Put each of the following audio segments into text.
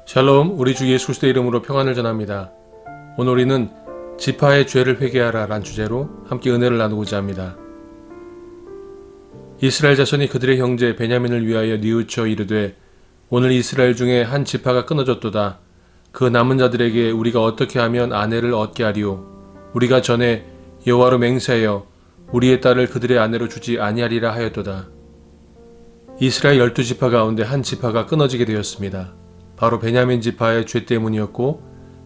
샬롬, 우리 주 예수 그리스도의 이름으로 평안을 전합니다. 오늘 우리는 지파의 죄를 회개하라 란 주제로 함께 은혜를 나누고자 합니다. 이스라엘 자손이 그들의 형제 베냐민을 위하여 뉘우쳐 이르되 오늘 이스라엘 중에 한 지파가 끊어졌도다. 그 남은 자들에게 우리가 어떻게 하면 아내를 얻게 하리오. 우리가 전에 여호와로 맹세하여 우리의 딸을 그들의 아내로 주지 아니하리라 하였도다. 이스라엘 12지파 가운데 한 지파가 끊어지게 되었습니다. 바로 베냐민 지파의 죄 때문이었고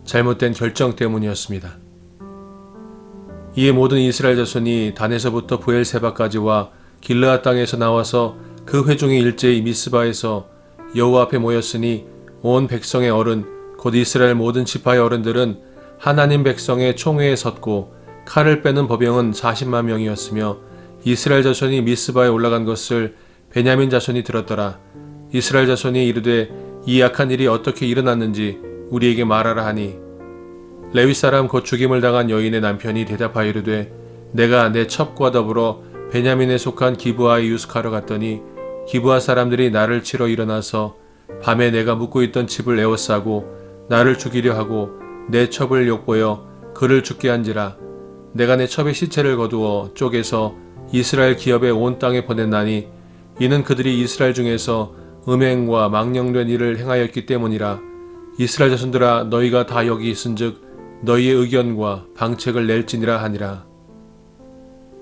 잘못된 결정 때문이었습니다. 이에 모든 이스라엘 자손이 단에서부터 브엘세바까지와 길르앗 땅에서 나와서 그 회중이 일제히 미스바에서 여호와 앞에 모였으니 온 백성의 어른 곧 이스라엘 모든 지파의 어른들은 하나님 백성의 총회에 섰고 칼을 빼는 법영은 40만 명이었으며 이스라엘 자손이 미스바에 올라간 것을 베냐민 자손이 들었더라. 이스라엘 자손이 이르되 이 악한 일이 어떻게 일어났는지 우리에게 말하라 하니 레위 사람 곧 죽임을 당한 여인의 남편이 대답하여 이르되 내가 내 첩과 더불어 베냐민에 속한 기브아에 유숙하러 갔더니 기브아 사람들이 나를 치러 일어나서 밤에 내가 묵고 있던 집을 에워싸고 나를 죽이려 하고 내 첩을 욕보여 그를 죽게 한지라. 내가 내 첩의 시체를 거두어 쪼개서 이스라엘 기업의 온 땅에 보냈나니 이는 그들이 이스라엘 중에서 음행과 망령된 일을 행하였기 때문이라. 이스라엘 자손들아 너희가 다 여기 있은즉 너희의 의견과 방책을 낼지니라 하니라.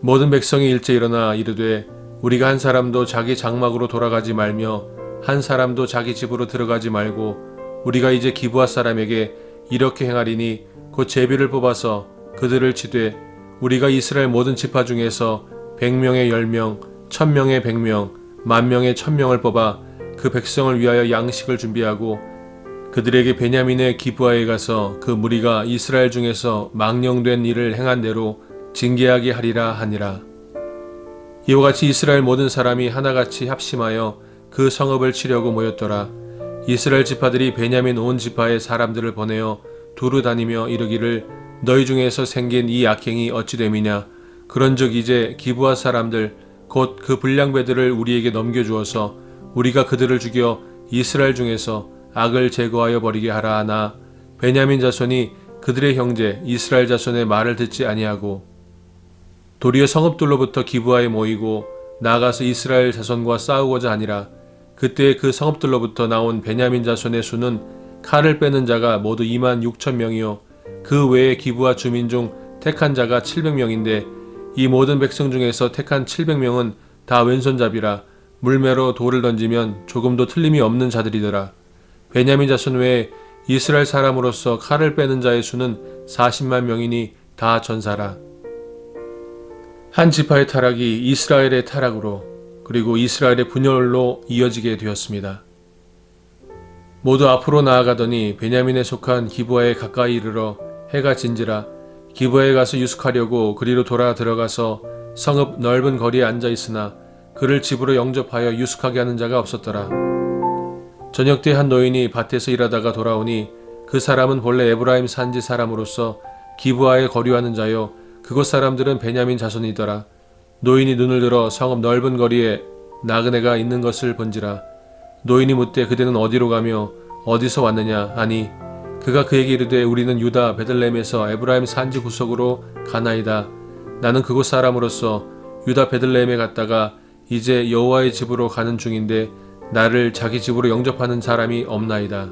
모든 백성이 일제 일어나 이르되 우리가 한 사람도 자기 장막으로 돌아가지 말며 한 사람도 자기 집으로 들어가지 말고 우리가 이제 기브아 사람에게 이렇게 행하리니 곧 제비를 뽑아서 그들을 치되 우리가 이스라엘 모든 지파 중에서 100명의 10명, 1000명의 100명, 10,000명의 1000명을 뽑아 그 백성을 위하여 양식을 준비하고 그들에게 베냐민의 기브아에 가서 그 무리가 이스라엘 중에서 망령된 일을 행한 대로 징계하게 하리라 하니라. 이와 같이 이스라엘 모든 사람이 하나같이 합심하여 그 성읍을 치려고 모였더라. 이스라엘 지파들이 베냐민 온 지파의 사람들을 보내어 두루 다니며 이르기를 너희 중에서 생긴 이 악행이 어찌 됨이냐. 그런즉 이제 기브아 사람들 곧 그 불량배들을 우리에게 넘겨주어서 우리가 그들을 죽여 이스라엘 중에서 악을 제거하여 버리게 하라 하나 베냐민 자손이 그들의 형제 이스라엘 자손의 말을 듣지 아니하고 도리어 성읍들로부터 기브아에 모이고 나아가서 이스라엘 자손과 싸우고자 하니라. 그때 그 성읍들로부터 나온 베냐민 자손의 수는 칼을 빼는 자가 모두 26,000명이요 그 외에 기브아 주민 중 택한 자가 700명인데 이 모든 백성 중에서 택한 700명은 다 왼손잡이라. 물매로 돌을 던지면 조금도 틀림이 없는 자들이더라. 베냐민 자손 외에 이스라엘 사람으로서 칼을 빼는 자의 수는 40만 명이니 다 전사라. 한 지파의 타락이 이스라엘의 타락으로 그리고 이스라엘의 분열로 이어지게 되었습니다. 모두 앞으로 나아가더니 베냐민에 속한 기브아에 가까이 이르러 해가 진지라. 기브아에 가서 유숙하려고 그리로 돌아 들어가서 성읍 넓은 거리에 앉아 있으나 그를 집으로 영접하여 유숙하게 하는 자가 없었더라. 저녁 때 한 노인이 밭에서 일하다가 돌아오니 그 사람은 본래 에브라임 산지 사람으로서 기브아에 거류하는 자요 그곳 사람들은 베냐민 자손이더라. 노인이 눈을 들어 성읍 넓은 거리에 나그네가 있는 것을 본지라. 노인이 묻되 그대는 어디로 가며 어디서 왔느냐 하니 그가 그에게 이르되 우리는 유다 베들레헴에서 에브라임 산지 구석으로 가나이다. 나는 그곳 사람으로서 유다 베들레헴에 갔다가 이제 여호와의 집으로 가는 중인데 나를 자기 집으로 영접하는 사람이 없나이다.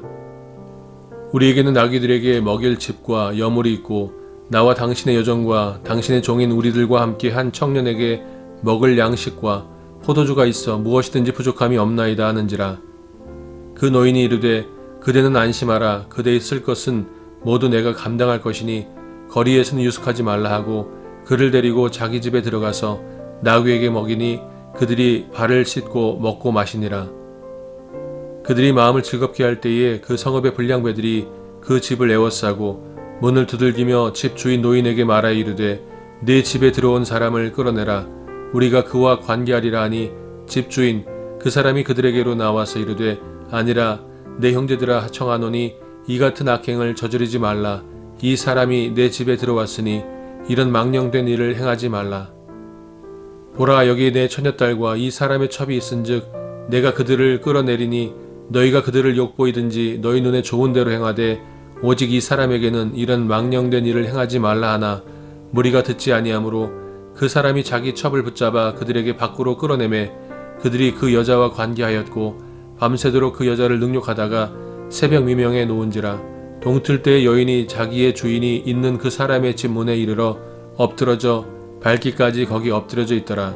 우리에게는 나귀들에게 먹일 집과 여물이 있고 나와 당신의 여종과 당신의 종인 우리들과 함께 한 청년에게 먹을 양식과 포도주가 있어 무엇이든지 부족함이 없나이다 하는지라. 그 노인이 이르되 그대는 안심하라. 그대의 쓸 것은 모두 내가 감당할 것이니 거리에서는 유숙하지 말라 하고 그를 데리고 자기 집에 들어가서 나귀에게 먹이니 그들이 발을 씻고 먹고 마시니라. 그들이 마음을 즐겁게 할 때에 그 성읍의 불량배들이 그 집을 에워싸고 문을 두들기며 집 주인 노인에게 말하여 이르되 네 집에 들어온 사람을 끌어내라. 우리가 그와 관계하리라 하니 집 주인 그 사람이 그들에게로 나와서 이르되 아니라 내 형제들아 청하노니 이 같은 악행을 저지르지 말라. 이 사람이 내 집에 들어왔으니 이런 망령된 일을 행하지 말라. 보라 여기 내 처녀딸과 이 사람의 첩이 있은즉 내가 그들을 끌어내리니 너희가 그들을 욕보이든지 너희 눈에 좋은 대로 행하되 오직 이 사람에게는 이런 망령된 일을 행하지 말라 하나 무리가 듣지 아니하므로 그 사람이 자기 첩을 붙잡아 그들에게 밖으로 끌어내매 그들이 그 여자와 관계하였고 밤새도록 그 여자를 능욕하다가 새벽 미명에 놓은지라. 동틀 때의 여인이 자기의 주인이 있는 그 사람의 집 문에 이르러 엎드러져 발기까지 거기 엎드려져 있더라.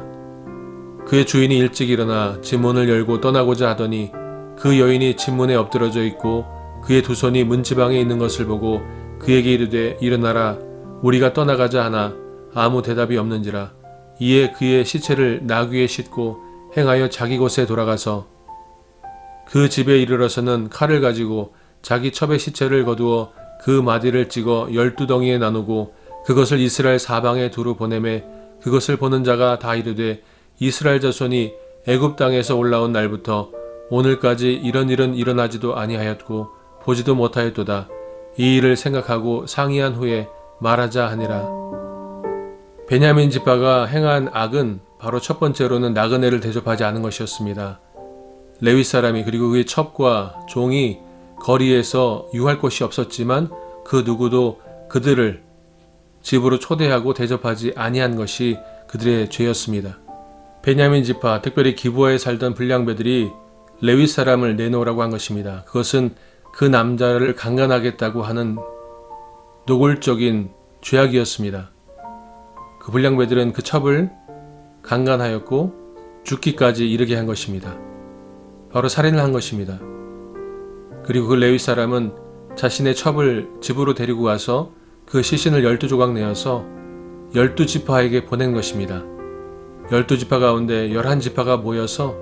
그의 주인이 일찍 일어나 집 문을 열고 떠나고자 하더니 그 여인이 집 문에 엎드러져 있고 그의 두 손이 문지방에 있는 것을 보고 그에게 이르되 일어나라 우리가 떠나가자 하나 아무 대답이 없는지라. 이에 그의 시체를 나귀에 싣고 행하여 자기 곳에 돌아가서 그 집에 이르러서는 칼을 가지고 자기 첩의 시체를 거두어 그 마디를 찍어 12덩이에 나누고 그것을 이스라엘 사방에 두루 보내매 그것을 보는 자가 다 이르되 이스라엘 자손이 애굽 땅에서 올라온 날부터 오늘까지 이런 일은 일어나지도 아니하였고 보지도 못하였도다. 이 일을 생각하고 상의한 후에 말하자 하니라. 베냐민 지파가 행한 악은 바로 첫 번째로는 나그네를 대접하지 않은 것이었습니다. 레위 사람이 그리고 그의 첩과 종이 거리에서 유할 곳이 없었지만 그 누구도 그들을 집으로 초대하고 대접하지 아니한 것이 그들의 죄였습니다. 베냐민 지파, 특별히 기브아에 살던 불량배들이 레위 사람을 내놓으라고 한 것입니다. 그것은 그 남자를 강간하겠다고 하는 노골적인 죄악이었습니다. 그 불량배들은 그 첩을 강간하였고 죽기까지 이르게 한 것입니다. 바로 살인을 한 것입니다. 그리고 그 레위 사람은 자신의 첩을 집으로 데리고 와서 그 시신을 12조각 내어서 12지파에게 보낸 것입니다. 12지파 가운데 11지파가 모여서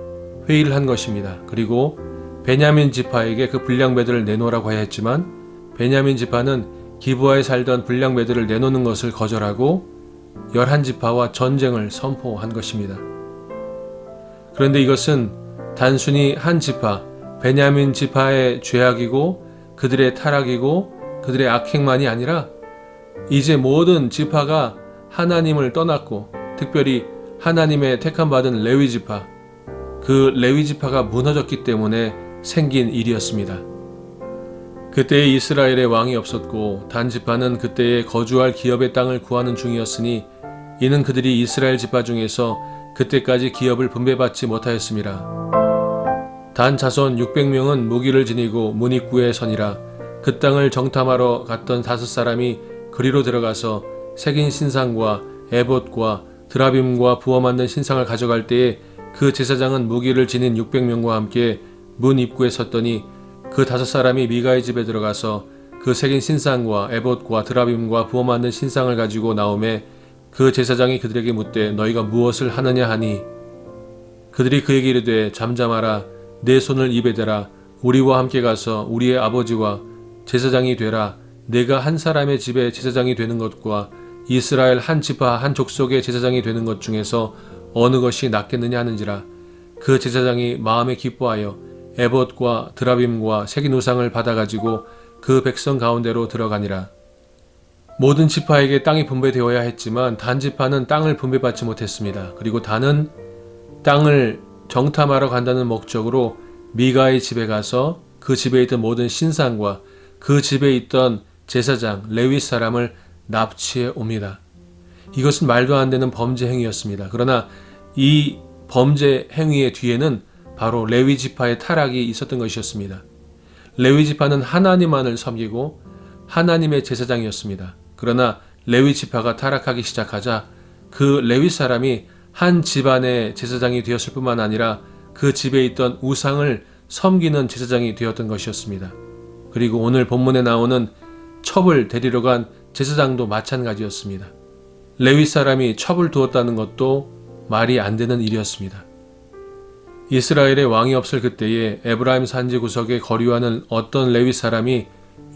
회의를 한 것입니다. 그리고 베냐민 지파에게 그 불량배들을 내놓으라고 하여 했지만 베냐민 지파는 기브아에 살던 불량배들을 내놓는 것을 거절하고 11지파와 전쟁을 선포한 것입니다. 그런데 이것은 단순히 한 지파, 베냐민 지파의 죄악이고 그들의 타락이고 그들의 악행만이 아니라 이제 모든 지파가 하나님을 떠났고 특별히 하나님의 택함받은 레위 지파, 그 레위 지파가 무너졌기 때문에 생긴 일이었습니다. 그때에 이스라엘의 왕이 없었고 단 지파는 그때에 거주할 기업의 땅을 구하는 중이었으니 이는 그들이 이스라엘 지파 중에서 그때까지 기업을 분배받지 못하였습니다. 단 자손 600명은 무기를 지니고 문 입구에 서니라. 그 땅을 정탐하러 갔던 5사람이 그리로 들어가서 새긴 신상과 에봇과 드라빔과 부어 만든 신상을 가져갈 때에 그 제사장은 무기를 지닌 600명과 함께 문 입구에 섰더니 그 5사람이 미가의 집에 들어가서 그 새긴 신상과 에봇과 드라빔과 부어 만든 신상을 가지고 나오매 그 제사장이 그들에게 묻되 너희가 무엇을 하느냐 하니 그들이 그에게 이르되 잠잠하라 내 손을 입에 대라 우리와 함께 가서 우리의 아버지와 제사장이 되라. 내가 한 사람의 집에 제사장이 되는 것과 이스라엘 한 지파 한 족속의 제사장이 되는 것 중에서 어느 것이 낫겠느냐 하는지라. 그 제사장이 마음에 기뻐하여 에봇과 드라빔과 새긴 우상을 받아가지고 그 백성 가운데로 들어가니라. 모든 지파에게 땅이 분배되어야 했지만 단 지파는 땅을 분배받지 못했습니다. 그리고 단은 땅을 정탐하러 간다는 목적으로 미가의 집에 가서 그 집에 있던 모든 신상과 그 집에 있던 제사장 레위 사람을 납치해 옵니다. 이것은 말도 안 되는 범죄 행위였습니다. 그러나 이 범죄 행위의 뒤에는 바로 레위 지파의 타락이 있었던 것이었습니다. 레위 지파는 하나님만을 섬기고 하나님의 제사장이었습니다. 그러나 레위 지파가 타락하기 시작하자 그 레위 사람이 한 집안의 제사장이 되었을 뿐만 아니라 그 집에 있던 우상을 섬기는 제사장이 되었던 것이었습니다. 그리고 오늘 본문에 나오는 첩을 데리러 간 제사장도 마찬가지였습니다. 레위 사람이 첩을 두었다는 것도 말이 안 되는 일이었습니다. 이스라엘의 왕이 없을 그때에 에브라임 산지 구석에 거류하는 어떤 레위 사람이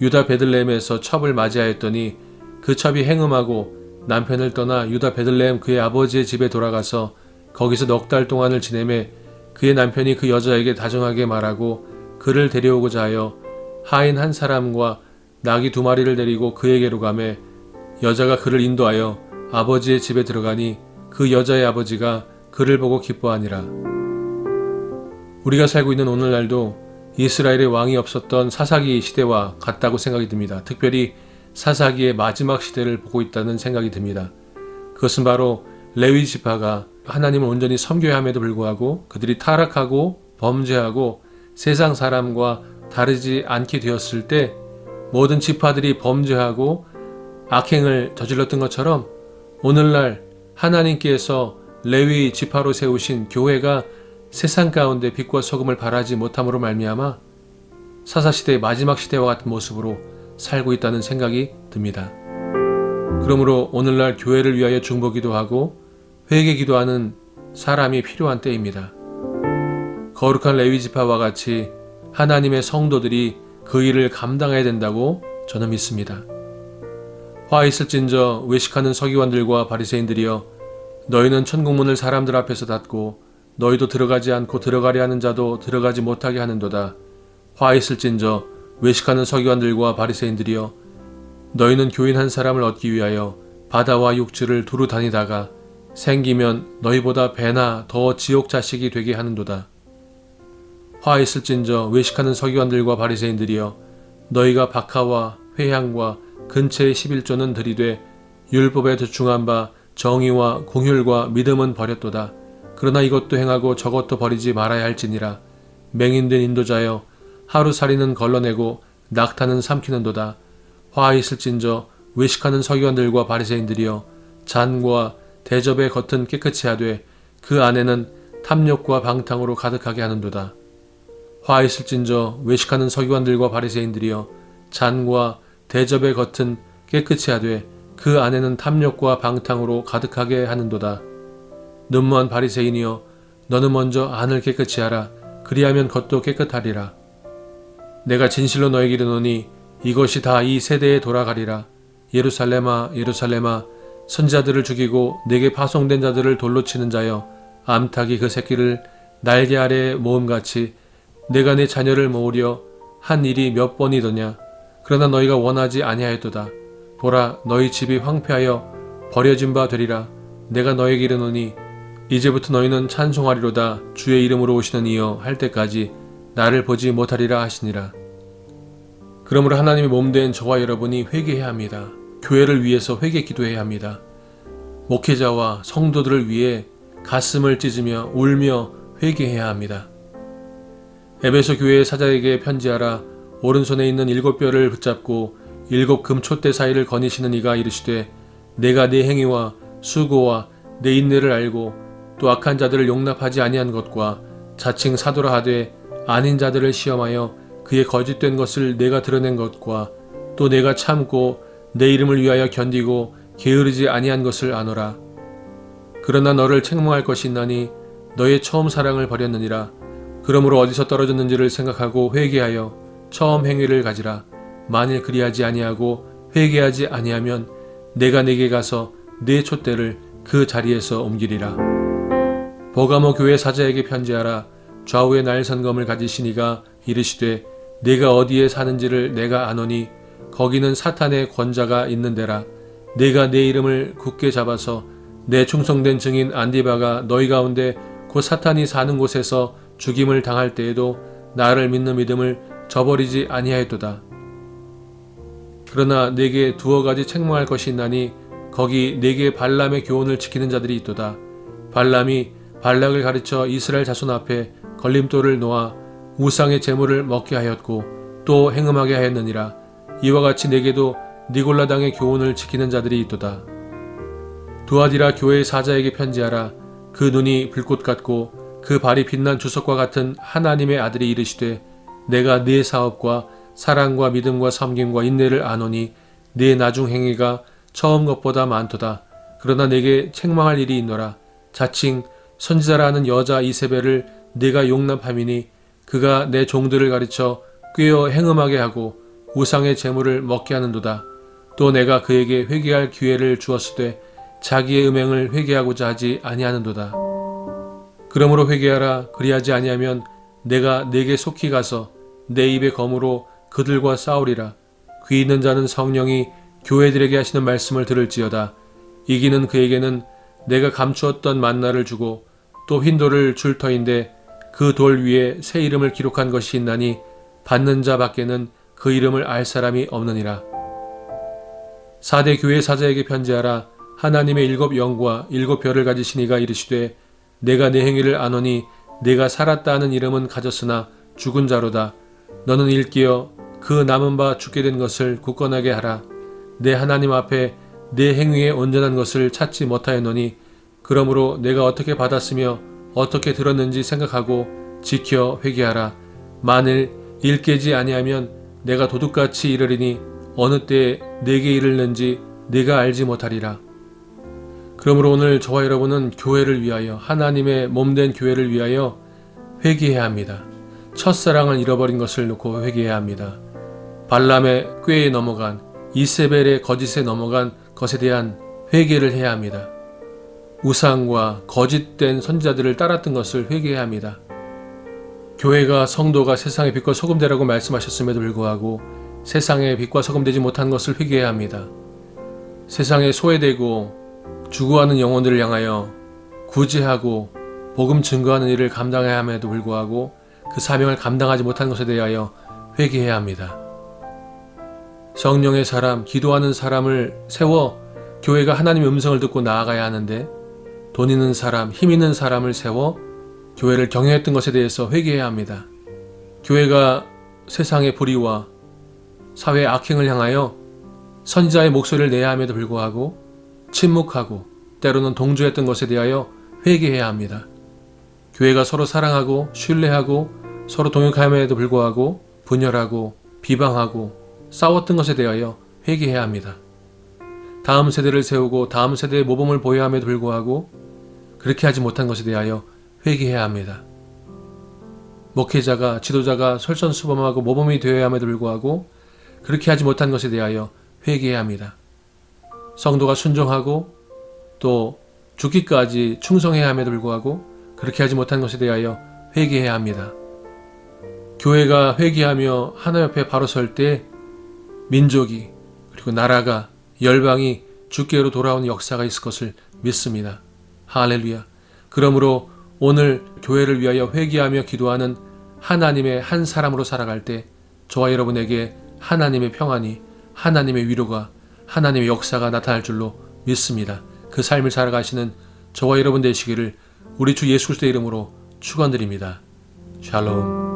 유다 베들레헴에서 첩을 맞이하였더니 그 첩이 행음하고 남편을 떠나 유다 베들레헴 그의 아버지의 집에 돌아가서 거기서 넉 달 동안을 지내매 그의 남편이 그 여자에게 다정하게 말하고 그를 데려오고자 하여 하인 한 사람과 나귀 2마리를 데리고 그에게로 가매 여자가 그를 인도하여 아버지의 집에 들어가니 그 여자의 아버지가 그를 보고 기뻐하니라. 우리가 살고 있는 오늘날도 이스라엘의 왕이 없었던 사사기 시대와 같다고 생각이 듭니다. 특별히 사사기의 마지막 시대를 보고 있다는 생각이 듭니다. 그것은 바로 레위 지파가 하나님을 온전히 섬겨야 함에도 불구하고 그들이 타락하고 범죄하고 세상 사람과 다르지 않게 되었을 때 모든 지파들이 범죄하고 악행을 저질렀던 것처럼 오늘날 하나님께서 레위 지파로 세우신 교회가 세상 가운데 빛과 소금을 발하지 못함으로 말미암아 사사시대의 마지막 시대와 같은 모습으로 살고 있다는 생각이 듭니다. 그러므로 오늘날 교회를 위하여 중보기도 하고 회개기도하는 사람이 필요한 때입니다. 거룩한 레위 지파와 같이 하나님의 성도들이 그 일을 감당해야 된다고 저는 믿습니다. 화 있을진저 외식하는 서기관들과 바리새인들이여 너희는 천국문을 사람들 앞에서 닫고 너희도 들어가지 않고 들어가려 하는 자도 들어가지 못하게 하는도다. 화 있을진저 외식하는 서기관들과 바리새인들이여 너희는 교인 한 사람을 얻기 위하여 바다와 육지를 두루 다니다가 생기면 너희보다 배나 더 지옥 자식이 되게 하는도다. 화 있을진저 외식하는 서기관들과 바리새인들이여 너희가 박하와 회향과 근처의 11조는 들이되 율법에 중한 바 정의와 공율과 믿음은 버렸도다. 그러나 이것도 행하고 저것도 버리지 말아야 할지니라. 맹인된 인도자여 하루살이는 걸러내고 낙타는 삼키는도다. 화 있을진저 외식하는 서기관들과 바리새인들이여 잔과 대접의 겉은 깨끗이 하되 그 안에는 탐욕과 방탕으로 가득하게 하는도다. 화 있을진저 외식하는 서기관들과 바리새인들이여 잔과 대접의 겉은 깨끗이 하되 그 안에는 탐욕과 방탕으로 가득하게 하는도다. 눈먼 바리새인이여 너는 먼저 안을 깨끗이 하라. 그리하면 겉도 깨끗하리라. 내가 진실로 너에게 이르노니 이것이 다 이 세대에 돌아가리라. 예루살렘아 예루살렘아 선지자들을 죽이고 내게 파송된 자들을 돌로 치는 자여 암탉이 그 새끼를 날개 아래에 모음같이 내가 내 자녀를 모으려 한 일이 몇 번이더냐. 그러나 너희가 원하지 아니하였도다. 보라 너희 집이 황폐하여 버려진 바 되리라. 내가 너에게 이르노니 이제부터 너희는 찬송하리로다. 주의 이름으로 오시는 이여 할 때까지 나를 보지 못하리라 하시니라. 그러므로 하나님의 몸된 저와 여러분이 회개해야 합니다. 교회를 위해서 회개 기도해야 합니다. 목회자와 성도들을 위해 가슴을 찢으며 울며 회개해야 합니다. 에베소 교회의 사자에게 편지하라. 오른손에 있는 7뼈를 붙잡고 7 금촛대 사이를 거니시는 이가 이르시되 내가 네 행위와 수고와 내 인내를 알고 또 악한 자들을 용납하지 아니한 것과 자칭 사도라 하되 아닌 자들을 시험하여 그의 거짓된 것을 내가 드러낸 것과 또 내가 참고 내 이름을 위하여 견디고 게으르지 아니한 것을 아노라. 그러나 너를 책망할 것이 있나니 너의 처음 사랑을 버렸느니라. 그러므로 어디서 떨어졌는지를 생각하고 회개하여 처음 행위를 가지라. 만일 그리하지 아니하고 회개하지 아니하면 내가 네게 가서 네 촛대를 그 자리에서 옮기리라. 버가모 교회 사자에게 편지하라. 좌우에 날선검을 가지신 이가 이르시되 내가 어디에 사는지를 내가 아노니 거기는 사탄의 권자가 있는 데라. 내가 내 이름을 굳게 잡아서 내 충성된 증인 안디바가 너희 가운데 곧 사탄이 사는 곳에서 죽임을 당할 때에도 나를 믿는 믿음을 저버리지 아니하였도다. 그러나 내게 두어 가지 책망할 것이 있나니 거기 내게 발람의 교훈을 지키는 자들이 있도다. 발람이 발락을 가르쳐 이스라엘 자손 앞에 걸림돌을 놓아 우상의 제물을 먹게 하였고 또 행음하게 하였느니라. 이와 같이 내게도 니골라당의 교훈을 지키는 자들이 있도다. 두아디라 교회의 사자에게 편지하라. 그 눈이 불꽃 같고 그 발이 빛난 주석과 같은 하나님의 아들이 이르시되 내가 네 사업과 사랑과 믿음과 섬김과 인내를 아노니 네 나중 행위가 처음 것보다 많도다. 그러나 내게 책망할 일이 있노라. 자칭 선지자라는 여자 이세벨을 네가 용납함이니 그가 내 종들을 가르쳐 꾀어 행음하게 하고 우상의 제물을 먹게 하는도다. 또 내가 그에게 회개할 기회를 주었으되 자기의 음행을 회개하고자 하지 아니하는도다. 그러므로 회개하라. 그리하지 아니하면 내가 네게 속히 가서 내 입의 검으로 그들과 싸우리라. 귀 있는 자는 성령이 교회들에게 하시는 말씀을 들을지어다. 이기는 그에게는 내가 감추었던 만나를 주고 또 흰 돌을 줄 터인데 그 돌 위에 새 이름을 기록한 것이 있나니 받는 자 밖에는 그 이름을 알 사람이 없느니라. 4대 교회 사자에게 편지하라. 하나님의 7 영과 7 별을 가지신 이가 이르시되 내가 내 행위를 아노니 내가 살았다 하는 이름은 가졌으나 죽은 자로다. 너는 일깨어 그 남은 바 죽게 된 것을 굳건하게 하라. 내 하나님 앞에 내 행위에 온전한 것을 찾지 못하였노니 그러므로 내가 어떻게 받았으며 어떻게 들었는지 생각하고 지켜 회개하라. 만일 일깨지 아니하면 내가 도둑같이 이르리니 어느 때에 내게 이르는지 내가 알지 못하리라. 그러므로 오늘 저와 여러분은 교회를 위하여, 하나님의 몸된 교회를 위하여 회개해야 합니다. 첫사랑을 잃어버린 것을 놓고 회개해야 합니다. 발람의 꾀에 넘어간, 이세벨의 거짓에 넘어간 것에 대한 회개를 해야 합니다. 우상과 거짓된 선지자들을 따랐던 것을 회개해야 합니다. 교회가, 성도가 세상의 빛과 소금되라고 말씀하셨음에도 불구하고 세상의 빛과 소금되지 못한 것을 회개해야 합니다. 세상에 소외되고 죽어가는 영혼들을 향하여 구제하고 복음 증거하는 일을 감당해야 함에도 불구하고 그 사명을 감당하지 못한 것에 대하여 회개해야 합니다. 성령의 사람, 기도하는 사람을 세워 교회가 하나님의 음성을 듣고 나아가야 하는데 돈 있는 사람, 힘 있는 사람을 세워 교회를 경영했던 것에 대해서 회개해야 합니다. 교회가 세상의 불의와 사회의 악행을 향하여 선지자의 목소리를 내야 함에도 불구하고 침묵하고 때로는 동조했던 것에 대하여 회개해야 합니다. 교회가 서로 사랑하고 신뢰하고 서로 동역함에도 불구하고 분열하고 비방하고 싸웠던 것에 대하여 회개해야 합니다. 다음 세대를 세우고 다음 세대의 모범을 보여야 함에도 불구하고 그렇게 하지 못한 것에 대하여 회개해야 합니다. 목회자가, 지도자가 솔선수범하고 모범이 되어야 함에도 불구하고 그렇게 하지 못한 것에 대하여 회개해야 합니다. 성도가 순종하고 또 죽기까지 충성해야 함에도 불구하고 그렇게 하지 못한 것에 대하여 회개해야 합니다. 교회가 회개하며 하나님 앞에 바로 설 때 민족이, 그리고 나라가, 열방이 주께로 돌아오는 역사가 있을 것을 믿습니다. 할렐루야. 그러므로 오늘 교회를 위하여 회개하며 기도하는 하나님의 한 사람으로 살아갈 때 저와 여러분에게 하나님의 평안이, 하나님의 위로가, 하나님의 역사가 나타날 줄로 믿습니다. 그 삶을 살아가시는 저와 여러분 되시기를 우리 주 예수 그리스도의 이름으로 축원드립니다. 샬롬.